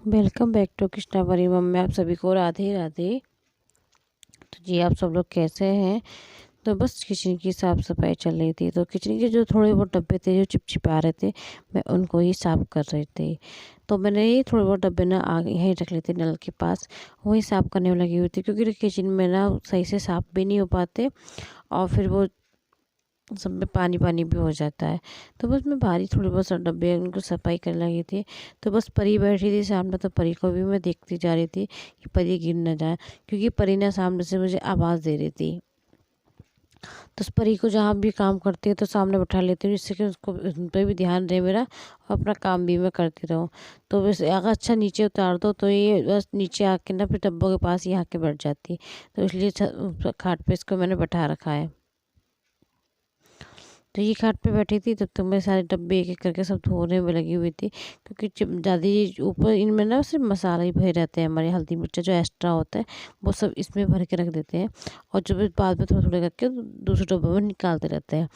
Welcome back to Krishna परी मम में आप सभी को राधे राधे। तो जी आप सब लोग कैसे हैं। तो बस किचन की साफ़ सफाई चल रही थी, तो किचन के जो थोड़े बहुत डब्बे थे जो चिपचिपा रहे थे, मैं उनको ही साफ़ कर रही थी। तो मैंने ये थोड़े बहुत डब्बे ना आगे यहीं रख लेते नल के पास, वही साफ़ करने में लगी हुई थी, क्योंकि किचन में ना सही से साफ़ भी नहीं हो पाते और फिर वो सब में पानी पानी भी हो जाता है। तो बस मैं भारी थोड़े बहुत सब डब्बे उनको सफाई करने लगी थी। तो बस परी बैठी थी सामने, तो परी को भी मैं देखती जा रही थी कि परी गिर न जाए, क्योंकि परी ना सामने से मुझे आवाज़ दे रही थी। तो उस परी को जहाँ भी काम करती है तो सामने बैठा लेती हूँ, जिससे कि उसको उन पर भी ध्यान रहे मेरा और अपना काम भी मैं करती रहूँ। तो बस अगर अच्छा नीचे उतार दो तो ये बस नीचे आके ना फिर डब्बों के पास ही आके बैठ जाती है। तो इसलिए खाट पे इसको मैंने बैठा रखा है। तो ये खाट पे बैठी थी, तब तक मैं सारे डब्बे एक एक करके सब धोने में लगी हुई थी, क्योंकि दादी जी ऊपर इनमें ना सिर्फ मसाला ही भरे रहते हैं, हमारे हल्दी मिर्चा जो एक्स्ट्रा होता है वो सब इसमें भर के रख देते हैं, और जो भी बाद में थोड़े थोड़े करके दूसरे डब्बे में निकालते रहते हैं।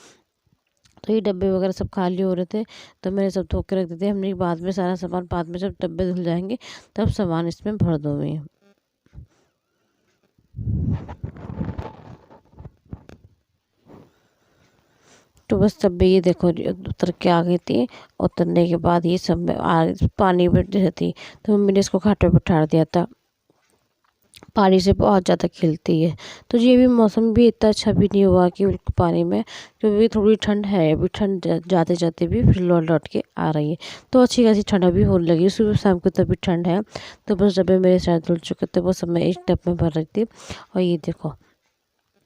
तो ये डब्बे वगैरह सब खाली हो रहे थे, तो मैंने सब धो के रख देते। हमने बाद में सारा सामान, बाद में जब डब्बे धुल जाएंगे तब सामान इसमें भर दूँगी। तो बस तब भी ये देखो उतर के आ गई थी। उतरने के बाद ये सब में पानी में रहती, तो मम्मी ने इसको खाट पे बैठा दिया था। पानी से बहुत ज़्यादा खेलती है। तो ये भी मौसम भी इतना अच्छा भी नहीं हुआ कि बिल्कुल पानी में, क्योंकि थोड़ी ठंड है अभी, ठंड जाते जाते भी फिर लौट लौट के आ रही है। तो अच्छी खासी ठंड अभी होने लगी, सुबह शाम को तभी ठंड है। तो बस डब्बे मेरे साथ धुल चुके थे, वो सब मैं एक टब में भर रही थी। और ये देखो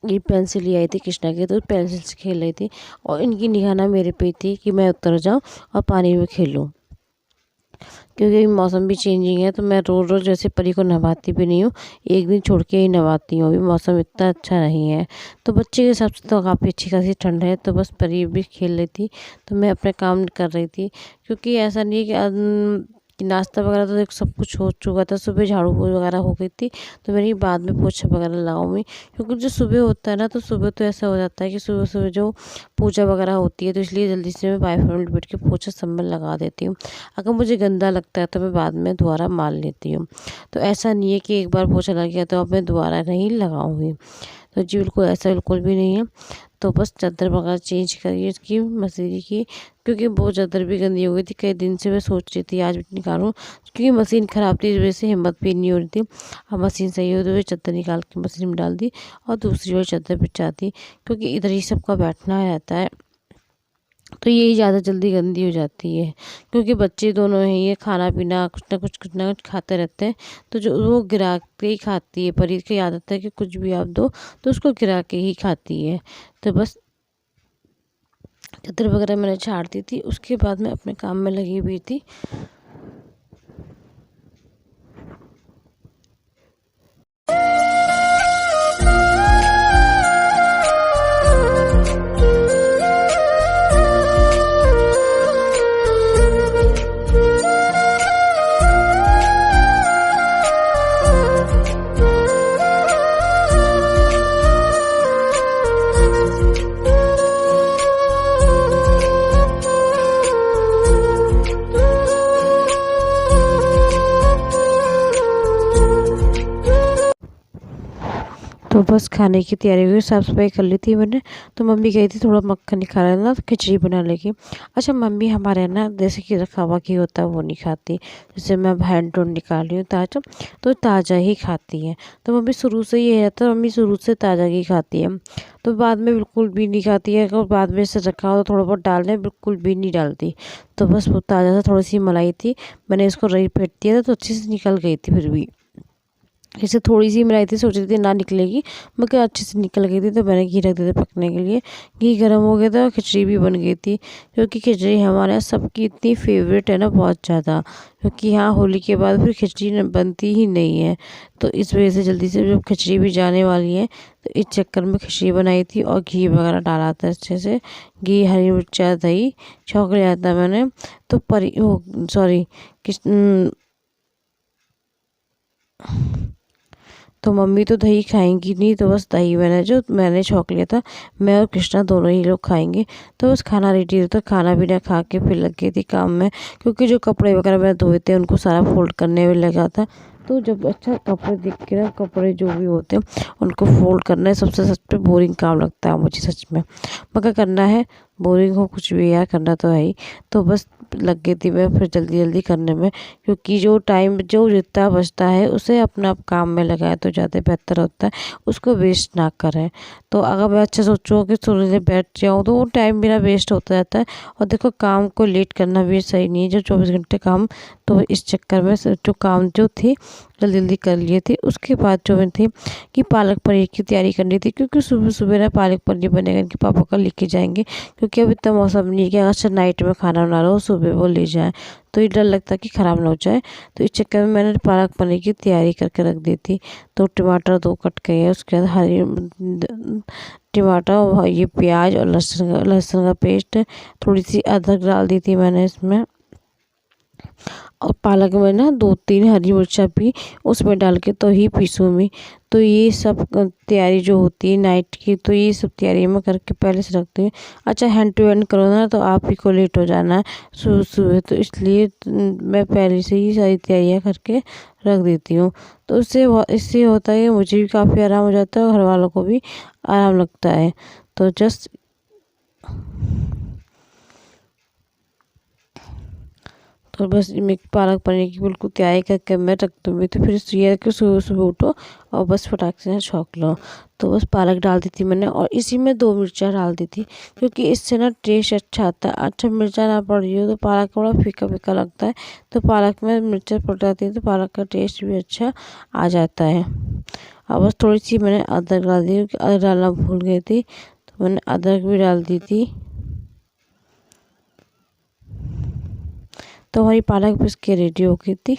ये पेंसिल ले आई थी कृष्णा की, तो पेंसिल से खेल रही थी, और इनकी निगाह ना मेरे पे थी कि मैं उतर जाऊं और पानी में खेलूं, क्योंकि मौसम भी चेंजिंग है। तो मैं रोज़ रोज़ जैसे परी को नहवाती भी नहीं हूँ, एक दिन छोड़ के ही नहवाती हूँ। अभी मौसम इतना अच्छा नहीं है, तो बच्चे के हिसाब से तो काफ़ी अच्छी खासी ठंड है। तो बस परी भी खेल रही थी, तो मैं अपने काम कर रही थी, क्योंकि ऐसा नहीं है कि नाश्ता वगैरह तो देख सब कुछ हो चुका था। सुबह झाड़ू वगैरह हो गई थी, तो मेरी बाद में पोछा वगैरह लगाऊंगी, क्योंकि जो सुबह होता है ना, तो सुबह तो ऐसा हो जाता है कि सुबह सुबह जो पूजा वगैरह होती है, तो इसलिए जल्दी से मैं 5 मिनट बैठ के पोछा सब में लगा देती हूँ। अगर मुझे गंदा लगता है तो मैं बाद में दोबारा मार लेती हूँ। तो ऐसा नहीं है कि एक बार पोछा लग गया तो अब मैं दोबारा नहीं लगाऊंगी। तो जी बिल्कुल ऐसा बिल्कुल भी नहीं है। तो बस चादर वगैरह चेंज करिए इसकी मशीन की, क्योंकि वो चादर भी गंदी हो गई थी। कई दिन से मैं सोच रही थी आज भी निकालूं, क्योंकि मशीन ख़राब थी, इस वजह से हिम्मत भी नहीं हो रही थी। अब मशीन सही होते हुए चादर निकाल के मशीन में डाल दी और दूसरी ओर चादर बिछा दी, क्योंकि इधर ही सबका बैठना रहता है। तो यही ज़्यादा जल्दी गंदी हो जाती है, क्योंकि बच्चे दोनों हैं, ये खाना पीना कुछ ना कुछ खाते रहते हैं। तो जो वो गिरा के ही खाती है, परी की आदत है कि कुछ भी आप दो तो उसको गिरा के ही खाती है। तो बस चादर वगैरह मैंने झाड़ दी थी, उसके बाद मैं अपने काम में लगी हुई थी। तो बस खाने की तैयारी हुई, साफ़ सफाई कर ली थी मैंने। तो मम्मी गई थी थोड़ा मक्खन नहीं खा रहा ना, तो खिचड़ी बना लेगी। अच्छा मम्मी हमारे ना जैसे कि रखा हुआ घी होता है वो नहीं खाती, जैसे मैं हैंड टून निकाली हूँ ताज़ा, तो ताज़ा ही खाती है। तो मम्मी शुरू से ही रहता है, मम्मी शुरू से ताज़ा घी खाती है। तो बाद में बिल्कुल भी नहीं खाती है, अगर बाद में से रखा हो तो थोड़ा बहुत डालने बिल्कुल भी नहीं डालती। तो बस वो ताज़ा सा थोड़ी सी मलाई थी, मैंने इसको रही फेंट दिया था तो अच्छे से निकल गई थी। फिर भी जैसे थोड़ी सी मलाई थी, सोच रही थी ना निकलेगी, मगर अच्छे से निकल गई थी। तो मैंने घी रख दिया था पकने के लिए, घी गर्म हो गया था और खिचड़ी भी बन गई थी। क्योंकि खिचड़ी हमारे यहाँ सबकी इतनी फेवरेट है ना, बहुत ज़्यादा, क्योंकि यहाँ होली के बाद फिर खिचड़ी बनती ही नहीं है। तो इस वजह से जल्दी से जब खिचड़ी भी जाने वाली है, तो इस चक्कर में खिचड़ी बनाई थी और घी वगैरह डाला था अच्छे से, घी हरी मिर्चा दही छौंक लिया था मैंने। तो परी वो सॉरी किस तो मम्मी तो दही खाएंगी नहीं, तो बस दही मैंने छौंक लिया था। मैं और कृष्णा दोनों ही लोग खाएंगे। तो बस खाना रेडी होता, खाना पीना खा के फिर लग गई थी काम में, क्योंकि जो कपड़े वगैरह मैंने धोए थे उनको सारा फोल्ड करने में लगा था। तो जब अच्छा कपड़े दिख के ना, कपड़े जो भी होते हैं उनको फोल्ड करना है सबसे सच पे बोरिंग काम लगता है मुझे सच में, मगर करना है, बोरिंग हो कुछ भी यार, करना तो है ही। तो बस लग गई थी मैं फिर जल्दी जल्दी करने में, क्योंकि जो टाइम जो जितना बचता है उसे अपना काम में लगाए तो ज़्यादा बेहतर होता है, उसको वेस्ट ना करें। तो अगर मैं अच्छा सोचूँ कि थोड़ी देर बैठ जाऊँ तो वो टाइम मेरा वेस्ट होता रहता है। और देखो काम को लेट करना भी सही नहीं है, जो 24 घंटे काम, तो इस चक्कर में जो काम जो थी जल्दी जल्दी कर लिए थे। उसके बाद जो मैं थी कि पालक पनीर की तैयारी करनी थी, क्योंकि सुबह सुबह ना पालक पनीर बनेगा, इनके पापा कल लेके जाएंगे, क्योंकि अब इतना मौसम नहीं है कि अगर नाइट में खाना बना रहा हो सुबह वो ले जाए, तो ये डर लगता है कि ख़राब ना हो जाए। तो इस चक्कर में मैंने पालक पनीर की तैयारी करके रख दी थी। तो टमाटर 2 कट किए, उसके बाद टमाटर और ये प्याज और लहसुन का पेस्ट, थोड़ी सी अदरक डाल दी थी मैंने इसमें, और पालक में ना 2-3 हरी मिर्चा भी उसमें डाल के तो ही पीसूँगी। तो ये सब तैयारी जो होती है नाइट की, तो ये सब तैयारी मैं करके पहले से रखती हूँ। अच्छा हैंड टू हैंड करो ना तो आप ही को लेट हो जाना है सुबह सुबह, तो इसलिए मैं पहले से ही सारी तैयारियाँ करके रख देती हूँ। तो इससे होता है कि मुझे भी काफ़ी आराम हो जाता है और घर वालों को भी आराम लगता है। तो जस्ट तो बस मैं पालक पनीर की बिल्कुल तैयारी करके मैं रख दूँगी, तो फिर ये कि सुबह सुबह उठो और बस फटाक से छौंक लो। तो बस पालक डाल दी थी मैंने, और इसी में 2 मिर्चा डाल दी थी, क्योंकि इससे ना टेस्ट अच्छा आता है। अच्छा मिर्चा ना पड़ रही हो तो पालक थोड़ा फीका फीका लगता है, तो पालक में मिर्चा पड़ जाती है तो पालक का टेस्ट भी अच्छा आ जाता है। और बस थोड़ी सी मैंने अदरक डाल दी, क्योंकि अदरक डालना भूल गई थी, तो मैंने अदरक भी डाल दी थी। तो हमारी पालक पिस के रेडी हो गई थी।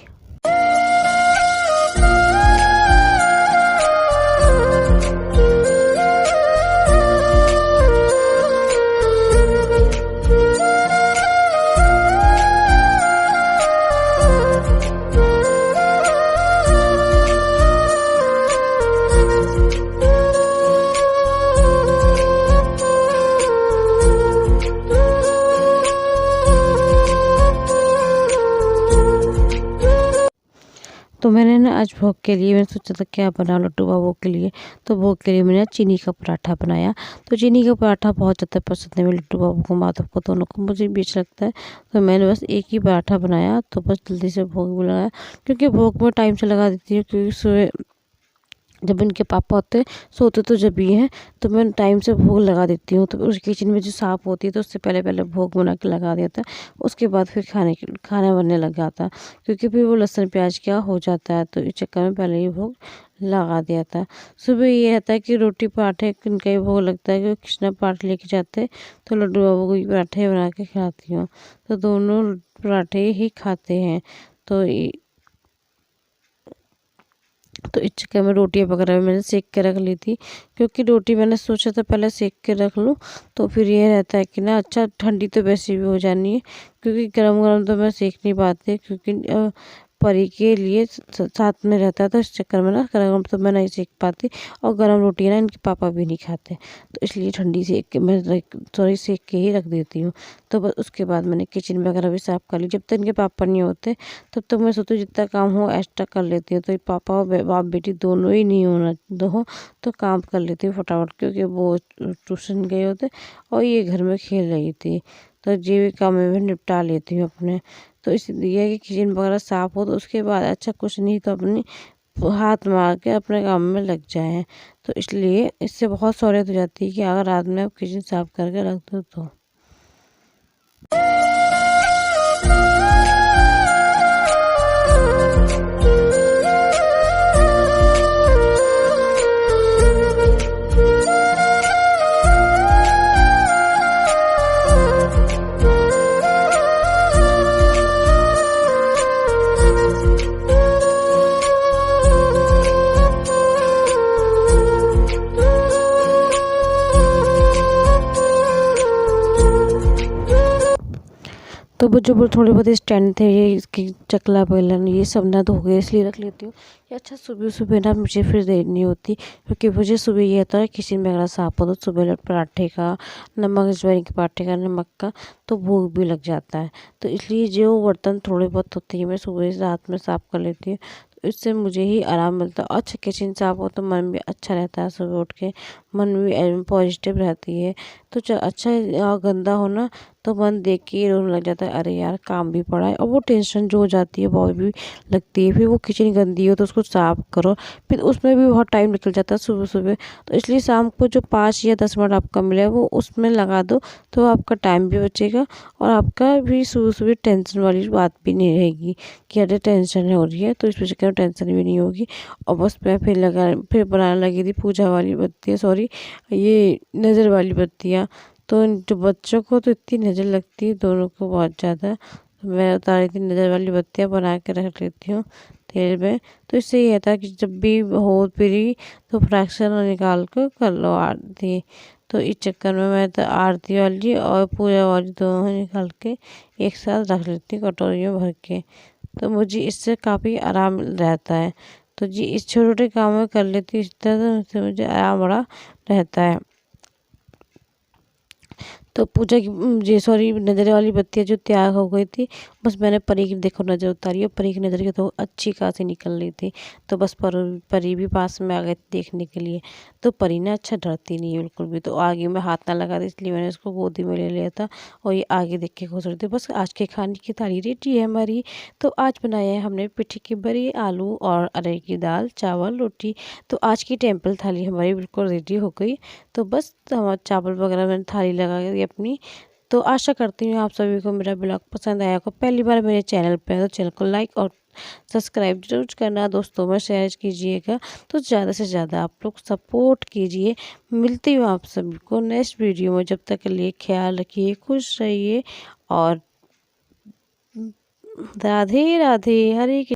तो मैंने ना आज भोग के लिए मैंने सोचा था क्या बनाऊँ लड्डू बाबू के लिए। तो भोग के लिए मैंने चीनी का पराठा बनाया। तो चीनी का पराठा बहुत ज़्यादा पसंद है मेरे लड्डू बाबू को, माधव को, दोनों को, मुझे भी अच्छा लगता है। तो मैंने बस एक ही पराठा बनाया, तो बस जल्दी से भोग भी लगाया, क्योंकि भोग में टाइम से लगा देती हूँ, क्योंकि सुबह जब इनके पापा होते सोते तो जब ये हैं, तो मैं टाइम से भोग लगा देती हूँ। तो उस किचन में जो साफ़ होती है तो उससे पहले पहले भोग बना के लगा देता है, उसके बाद फिर खाना बनने लग जाता, क्योंकि फिर वो लहसुन प्याज क्या हो जाता है, तो इस चक्कर में पहले ही भोग लगा दिया था। सुबह ये रहता है कि रोटी पराठे किनका ही भोग लगता है, क्योंकि कृष्णा पराठे लेके जाते हैं, तो लड्डू बाबू को पराठे बना के खिलाती हूँ, तो दोनों पराठे ही खाते हैं। तो इस चक्कर में रोटियाँ वगैरह भी मैंने सेक के रख ली थी, क्योंकि रोटी मैंने सोचा था पहले सेक के रख लूँ, तो फिर ये रहता है कि ना अच्छा ठंडी तो वैसे भी हो जानी है, क्योंकि गरम गरम तो मैं सेक नहीं पाती, क्योंकि परी के लिए साथ में रहता है, तो इस चक्कर में ना गरम तो मैं नहीं सेक पाती, और गरम रोटी ना इनके पापा भी नहीं खाते, तो इसलिए ठंडी सेक के मैं सेक के ही रख देती हूँ। तो बस उसके बाद मैंने किचन वगैरह भी साफ़ कर ली, जब तक इनके पापा नहीं होते तब तक मैं सोचती हूँ जितना काम हो एक्स्ट्रा कर लेती हूँ। तो पापा और बाप बेटी दोनों ही नहीं होना दो तो काम कर लेती हूँ फटाफट, क्योंकि वो ट्यूशन गए होते और ये घर में खेल रही थी, तो ये भी काम मैं निपटा लेती हूँ अपने। तो इसलिए कि किचन वगैरह साफ़ हो, तो उसके बाद अच्छा कुछ नहीं तो अपनी हाथ मार के अपने काम में लग जाएं। तो इसलिए इससे बहुत सहूलियत हो जाती है कि अगर रात में आप किचन साफ़ करके रख दो तो। तो वो जो थोड़े बहुत स्टैंड थे, ये इसकी चकला बेलन ये सब ना धो गए, इसलिए रख लेती हूँ। ये अच्छा सुबह सुबह ना मुझे फिर देर नहीं होती, क्योंकि मुझे सुबह ये होता है किचन में अगर साफ हो तो सुबह पराठे का नमक, अजवाइन के पराठे का नमक का तो भूख भी लग जाता है। तो इसलिए जो बर्तन थोड़े बहुत होते हैं मैं सुबह रात में साफ़ कर लेती हूँ, तो इससे मुझे ही आराम मिलता है। अच्छा किचन साफ हो तो मन भी अच्छा रहता है, सुबह उठ के मन भी पॉजिटिव रहती है। तो अच्छा गंदा हो ना तो मन देख के ही रोने लग जाता है, अरे यार काम भी पड़ा है, और वो टेंशन जो हो जाती है वो भी लगती है। फिर वो किचन गंदी हो तो उसको साफ करो, फिर उसमें भी बहुत टाइम निकल जाता है सुबह सुबह। तो इसलिए शाम को जो 5 या 10 मिनट आपका मिले वो उसमें लगा दो, तो आपका टाइम भी बचेगा और आपका भी सुबह सुबह टेंशन वाली बात भी नहीं रहेगी कि अरे टेंशन हो रही है, तो इस वजह से टेंशन भी नहीं होगी। और बस मैं फिर बनाने लगी थी पूजा वाली बत्तियाँ, सॉरी ये नज़र वाली बत्तियाँ। तो जो बच्चों को तो इतनी नज़र लगती है, दोनों को बहुत ज़्यादा। तो मैं उतार रही थी नज़र वाली बत्तियाँ बना के रख लेती हूँ तेल में। तो इससे ये था कि जब भी हो फ्री तो फ्रैक्शन निकाल कर कर लो आरती। तो इस चक्कर में मैं तो आरती वाली और पूजा वाली दोनों निकाल के एक साथ रख लेती हूँ कटोरी में भर के। तो मुझे इससे काफ़ी आराम रहता है। तो जी इस छोटे छोटे काम में कर लेती हूँ, इस तरह से मुझे आराम बड़ा रहता है। तो पूजा की ये सॉरी नज़र वाली बत्तियाँ जो तैयार हो गई थी, बस मैंने परी की देखो नज़र उतारी और परी की नज़र की तो अच्छी खासी निकल रही थी। तो बस परी भी पास में आ गई थी देखने के लिए। तो परी ना अच्छा डरती नहीं है बिल्कुल भी, तो आगे में हाथ ना लगा दी, इसलिए मैंने उसको गोदी में ले लिया था और ये आगे देख के खुश रही थी। बस आज के खाने की थाली रेडी है हमारी। तो आज बनाया है हमने पिठी की बरी, आलू और अरहर की दाल, चावल, रोटी। तो आज की टेम्पल थाली हमारी बिल्कुल रेडी हो गई। तो बस चावल वगैरह मैंने थाली लगा दी अपनी। तो आशा करती हूँ आप सभी को मेरा ब्लॉग पसंद आया होगा। पहली बार मेरे चैनल पे है तो चैनल को लाइक और सब्सक्राइब जरूर करना, दोस्तों में शेयर कीजिएगा। तो ज़्यादा से ज़्यादा आप लोग सपोर्ट कीजिए। मिलती हूँ आप सभी को नेक्स्ट वीडियो में, जब तक के लिए ख्याल रखिए, खुश रहिए और राधे राधे, हरे कृष्ण।